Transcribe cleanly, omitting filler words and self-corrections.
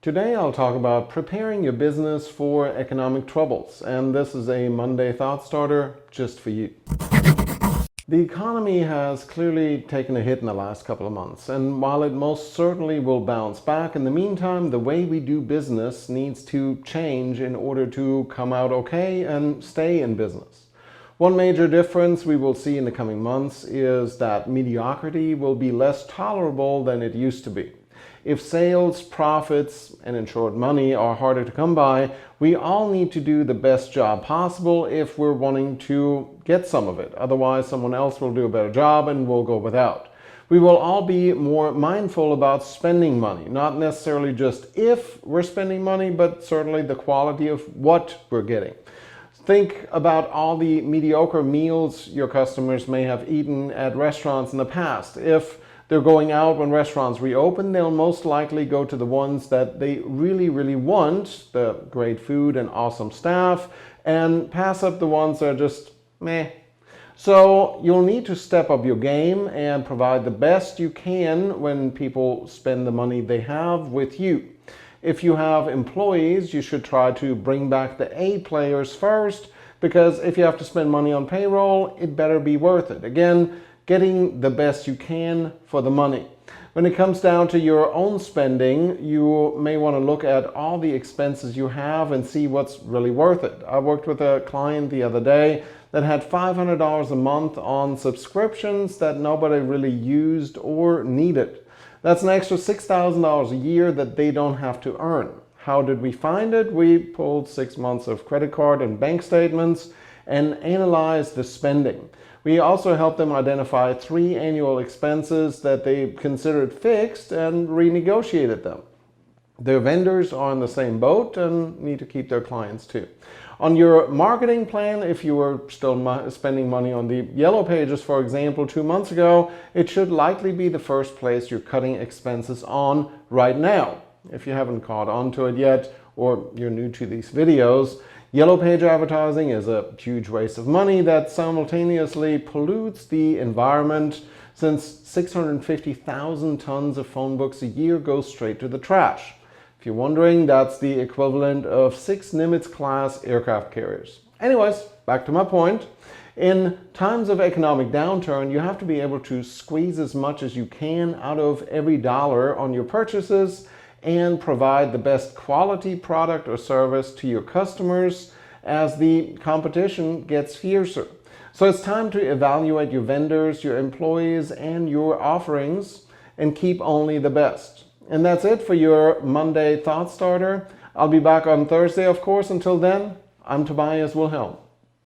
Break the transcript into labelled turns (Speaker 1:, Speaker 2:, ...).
Speaker 1: Today I'll talk about preparing your business for economic troubles, and this is a Monday thought starter just for you. The economy has clearly taken a hit in the last couple of months, and while it most certainly will bounce back, in the meantime, the way we do business needs to change in order to come out okay and stay in business. One major difference we will see in the coming months is that mediocrity will be less tolerable than it used to be. If sales, profits, and in short money are harder to come by, we all need to do the best job possible if we're wanting to get some of it. Otherwise, someone else will do a better job and we'll go without. We will all be more mindful about spending money, not necessarily just if we're spending money, but certainly the quality of what we're getting. Think about all the mediocre meals your customers may have eaten at restaurants in the past. If they're going out when restaurants reopen, they'll most likely go to the ones that they really want, the great food and awesome staff, and pass up the ones that are just meh. So you'll need to step up your game and provide the best you can when people spend the money they have with you. If you have employees, you should try to bring back the A players first, because if you have to spend money on payroll, it better be worth it. Again, getting the best you can for the money. When it comes down to your own spending, you may want to look at all the expenses you have and see what's really worth it. I worked with a client the other day that had $500 a month on subscriptions that nobody really used or needed. That's an extra $6,000 a year that they don't have to earn. How did we find it? We pulled 6 months of credit card and bank statements and analyzed the spending. We also helped them identify 3 annual expenses that they considered fixed and renegotiated them. Their vendors are in the same boat and need to keep their clients too. On your marketing plan, if you were still spending money on the Yellow Pages, for example, 2 months ago, it should likely be the first place you're cutting expenses on right now. If you haven't caught on to it yet, or you're new to these videos, Yellow Page advertising is a huge waste of money that simultaneously pollutes the environment, since 650,000 tons of phone books a year go straight to the trash. If you're wondering, that's the equivalent of 6 Nimitz-class aircraft carriers. Anyways, back to my point. In times of economic downturn, you have to be able to squeeze as much as you can out of every dollar on your purchases and provide the best quality product or service to your customers as the competition gets fiercer. So it's time to evaluate your vendors, your employees, and your offerings and keep only the best. And that's it for your Monday Thought Starter. I'll be back on Thursday, of course. Until then, I'm Tobias Wilhelm.